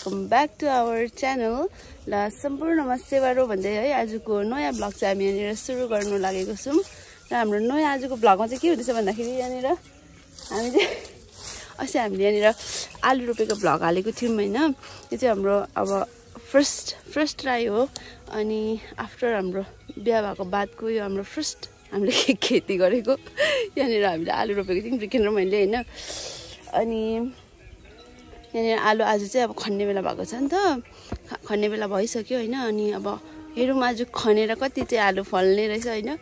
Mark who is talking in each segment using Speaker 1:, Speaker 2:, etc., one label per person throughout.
Speaker 1: Welcome back to our channel. ल सम्पूर्णमा सेवारो भन्दै है आजको नयाँ ब्लग चाहिँ हामी यहाँनिर सुरु गर्नु लागेको छौँ। र हाम्रो नयाँ आजको ब्लगमा चाहिँ के हुँदैछ भन्दाखेरि यहाँनिर हामी चाहिँ अस्ति हामीले यहाँनिर आलु रोपेको ब्लग हालेको थियौँ होइन। यो चाहिँ हाम्रो अब फर्स्ट ट्राई हो। अनि आफ्टर हाम्रो बिहा भएको बादको यो हाम्रो फर्स्ट हामीले खेती गरेको यहाँनिर हामीले आलु रोपेको थियौँ ब्रिकेन र मैले होइन। अनि यहाँनिर आलु आज चाहिँ अब खन्ने बेला भएको छ नि त, खन्ने बेला भइसक्यो होइन। अनि अब हेरौँ आज खनेर कति चाहिँ आलु फल्ने रहेछ होइन।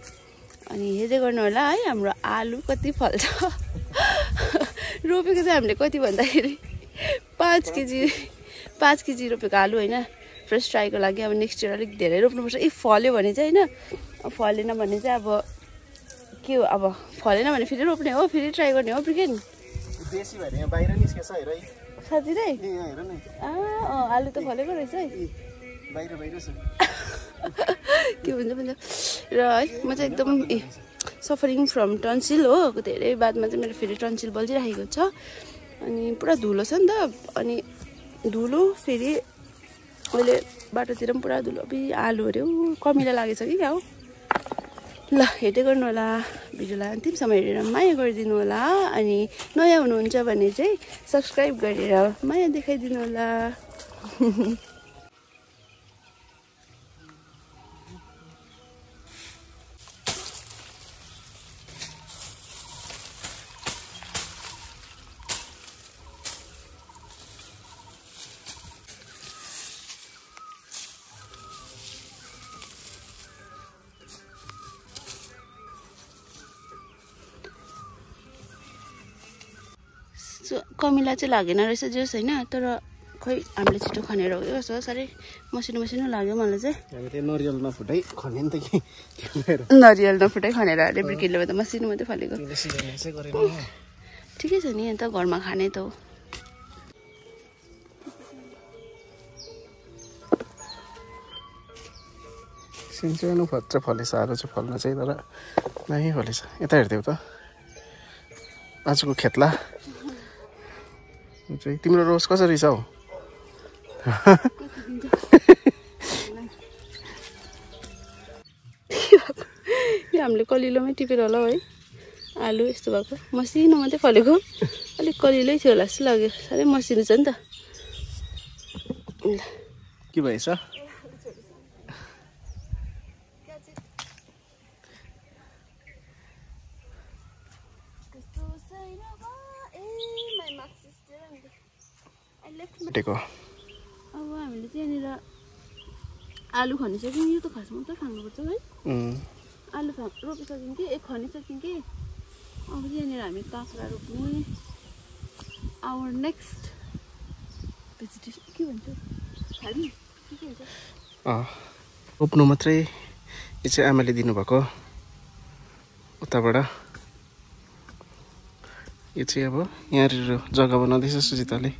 Speaker 1: अनि हेर्दै गर्नु होला है हाम्रो आलु कति फल्छ। रोपेको चाहिँ हामीले कति भन्दाखेरि 5 केजी रोपेको आलु होइन। फर्स्ट ट्राईको लागि अब नेक्स्ट इयर अलिक धेरै रोप्नुपर्छ। इफ फल्यो भने चाहिँ होइन, फलेन भने चाहिँ अब के हो, अब फलेन भने फेरि रोप्ने हो, फेरि ट्राई गर्ने हो। ब्रिकेन
Speaker 2: देशी भएर यहाँ बाहिर निस्केछ हेर है
Speaker 1: साथी रे।
Speaker 2: हेर न
Speaker 1: आलु त फलेको रहेछ है,
Speaker 2: बाहिर छ
Speaker 1: के भन्छ र है। म चाहिँ एकदम सफरिङ फ्रम टन्सिल हो। धेरै बादमा चाहिँ मेरो फेरि टन्सिल बल्झिराखेको छ। अनि पुरा धुलो छ नि त। अनि धुलो फेरि अहिले बाटोतिर पनि पुरा धुलो। आलु अरे कमिला लागेछ कि क्या हो। ल हेर्दै गर्नु होला भिडियोलाई अन्तिमसम्म हेरेर माया गरिदिनु होला। अनि नयाँ हुनुहुन्छ भने चाहिँ सब्सक्राइब गरेर माया देखाइदिनु होला। कमिला चाहिँ लागेन रहेछ जोस् होइन। तर खोइ हामीले छिटो खनेर हो क्या कस्तो साह्रै मसिनो लाग्यो मलाई चाहिँ।
Speaker 2: हामीले नरियल नफुटाइ खने नि त कि
Speaker 1: नरियल नफुटाइ खनेर अरे ब्रिकेनले त मसिनो मात्रै फलेको। ठिकै छ नि अन्त घरमा खाने त हो।
Speaker 2: सिन्चेनो फत्र फलेछ आलु चाहिँ फल्न चाहिँ, तर दामी फलेछ। यता हेर्दै त आजको खेतला चाहिँ तिम्रो रोज कसरी छ हौ?
Speaker 1: हामीले कलिलोमै टिपेर होला है आलु यस्तो भएको। मसिनो मात्रै फलेको, अलिक कलिलै थियो होला जस्तो लाग्यो। साह्रै मसिनो छ नि त।
Speaker 2: के भएछ?
Speaker 1: अब हामीले चाहिँ यहाँनिर आलु खनिसक्यौँ। यो त खासमा त खानुपर्छ है। आलु रोपिसक्यौँ कि खनिसक्यौँ कि अब चाहिँ यहाँनिर हामी काँक्रा रोप्ने। आवर नेक्स्ट भेजिटेसन के भन्छ खाने के भन्छ
Speaker 2: रोप्नु मात्रै। यो चाहिँ आमाले दिनुभएको उताबाट। यो चाहिँ अब यहाँनिर जग्गा बनाउँदैछ सुजिताले।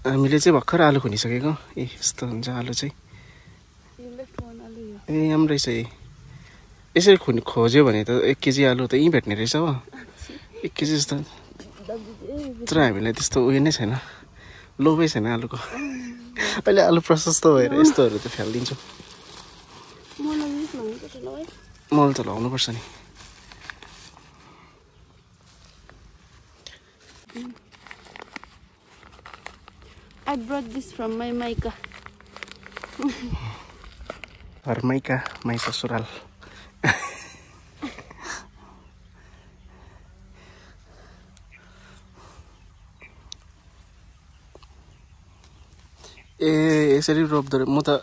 Speaker 2: हामीले चाहिँ भर्खर आलु खनिसकेको। यस्तो हुन्छ आलु चाहिँ। यहाँ रहेछ यही। यसरी खोज्यो भने त 1 केजी आलु त यहीँ भेट्ने रहेछ हो। 1 केजी जस्तो। तर हामीलाई त्यस्तो उयो नै छैन, लोभै छैन आलुको। अहिले आलु प्रशस्त भएर यस्तोहरू त फ्यालिदिन्छौँ। मल त लाउनुपर्छ नि।
Speaker 1: I brought this from my Maika.
Speaker 2: Our Maika, my ससुराल। यसरी रोप्दो म त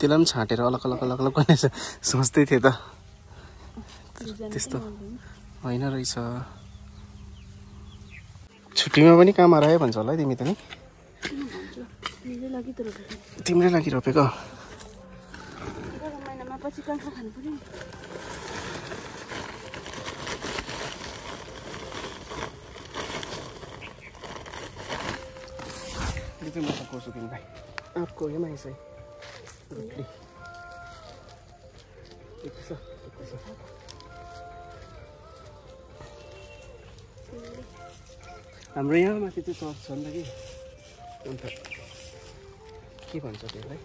Speaker 2: त्यसलाई पनि छाँटेर अलग अलग गर्ने सोच्दै थिएँ त। त्यस्तो होइन रहेछ। छुट्टीमा पनि काम आयो भन्छ होला है तिमी त नि। तिम्रै लागि रोपेको। आपको ये मैं से हाम्रो यहाँ माथि त्यो चर्च छ नि त कि अन्त के भन्छ त्यसलाई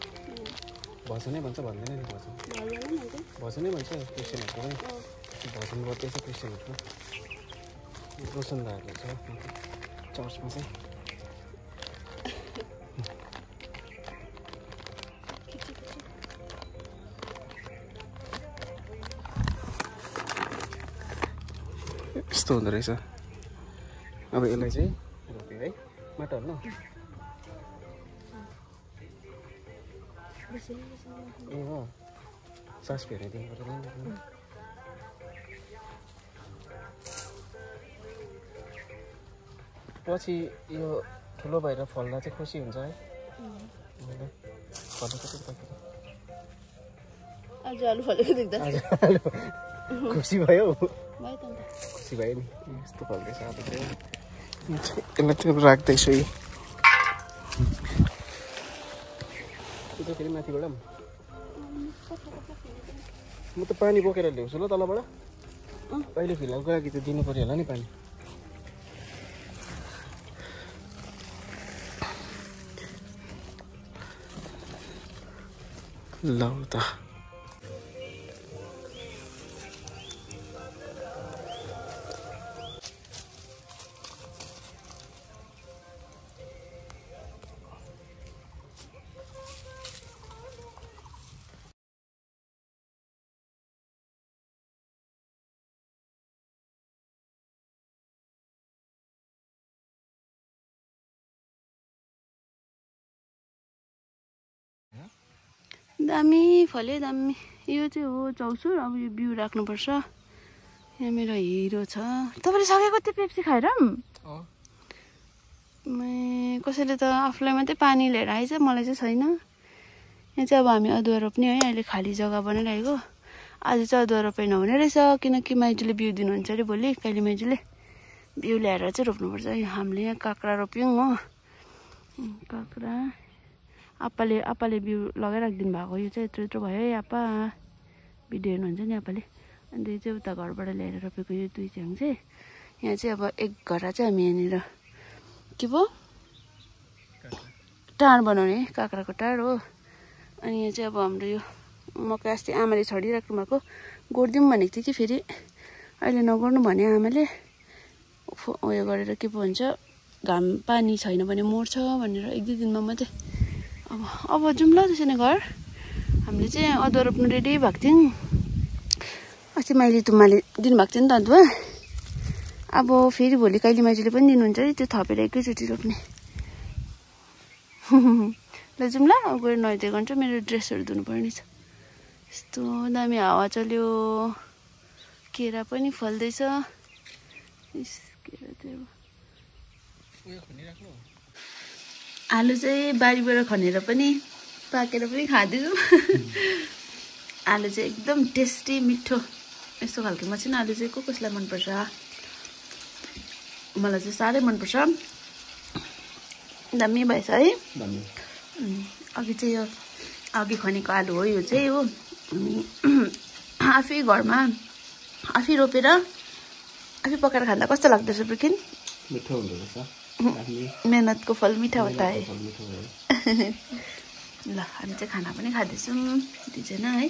Speaker 2: भजनै भन्छ भन्दैन नि भजनै भन्छ क्रिस्चियनहरूको पनि भजन गर्दैछ क्रिस्चियनहरूको रोशन लागेको छ चर्चमा चाहिँ यस्तो हुँदो रहेछ अब यसलाई चाहिँ रोप्यो है माटो हाल्नु ए हो सास फेर्ने दिनु पर्दैन पछि यो ठुलो भएर फल्दा चाहिँ खुसी हुन्छ है
Speaker 1: आज आलु फलेको देख्दा
Speaker 2: खुसी भयो खुसी भयो नि यस्तो फल्दैछ अब चाहिँ यसलाई त्यो राख्दैछु यो चाहिँ फेरि माथिबाट म त पानी बोकेर ल्याउँछु ल तलबाट अहिले फिलहालको लागि त दिनु पर्यो होला नि पानी ल त
Speaker 1: दामी फल्यो दामी यो चाहिँ हो चौसुर अब यो बिउ राख्नुपर्छ यहाँ मेरो हिरो छ तपाईँले सकेको त्यो पेप्सी खाएर कसैले त आफूलाई मात्रै पानी लिएर आएछ मलाई चाहिँ छैन यहाँ चाहिँ अब हामी अदुवा रोप्ने है अहिले खाली जग्गा बनाइरहेको आज चाहिँ अदुवा रोपाइ नहुने रहेछ किनकि माइजूले बिउ दिनुहुन्छ अरे भोलि कहिले माइजूले बिउ ल्याएर चाहिँ रोप्नुपर्छ हामीले यहाँ काँक्रा रोप्यौँ हो काँक्रा आप्पाले बिउ लगाइराखिदिनु भएको यो चाहिँ यत्रो यत्रो भयो है आप्पा भिडियो हेर्नुहुन्छ नि आप्पाले अन्त यो चाहिँ उता घरबाट ल्याएर रोपेको यो 2 च्याङ चाहिँ यहाँ चाहिँ अब एक घरा चाहिँ हामी यहाँनिर के पो टाढ बनाउने काँक्राको टाढ हो अनि यहाँ चाहिँ अब हाम्रो यो मकै अस्ति आमाले छरिराख्नु भएको गोडिदिउँ भनेको थियो कि फेरि अहिले नगर्नु भने आमाले उयो गरेर के पो भन्छ घाम पानी छैन भने मर्छ भनेर 1-2 दिनमा मात्रै अब जाउँ ल त्यसो भने घर हामीले चाहिँ अदुवा रोप्नु रेडी भएको थियौँ अस्ति माइली तुम्माले दिनुभएको थियो नि त अदुवा अब फेरि भोलि कहिले माइजूले पनि दिनुहुन्छ है त्यो थपेर एकैचोटि रोप्ने ल जाउँ ल अब गएर नुहाइदिए गर्छ मेरो ड्रेसहरू धुनु पर्ने छ यस्तो दामी हावा चल्यो केरा पनि फल्दैछ आलु चाहिँ बारीबाट खनेर पनि पाकेर पनि खाँदैछु आलु चाहिँ एकदम टेस्टी मिठो यस्तो खालको मसिनो आलु चाहिँ कसलाई मनपर्छ मलाई चाहिँ साह्रै मनपर्छ दामी भएछ है अघि चाहिँ यो अघि खनेको आलु हो यो चाहिँ हो अनि आफै घरमा आफै रोपेर आफै पकाएर खाँदा कस्तो लाग्दछ ब्रिकिन
Speaker 2: मिठो हुँदो रहेछ
Speaker 1: मेहनतको फल मिठा होता है ल हामी चाहिँ खाना पनि खाँदैछौँ 2 जना है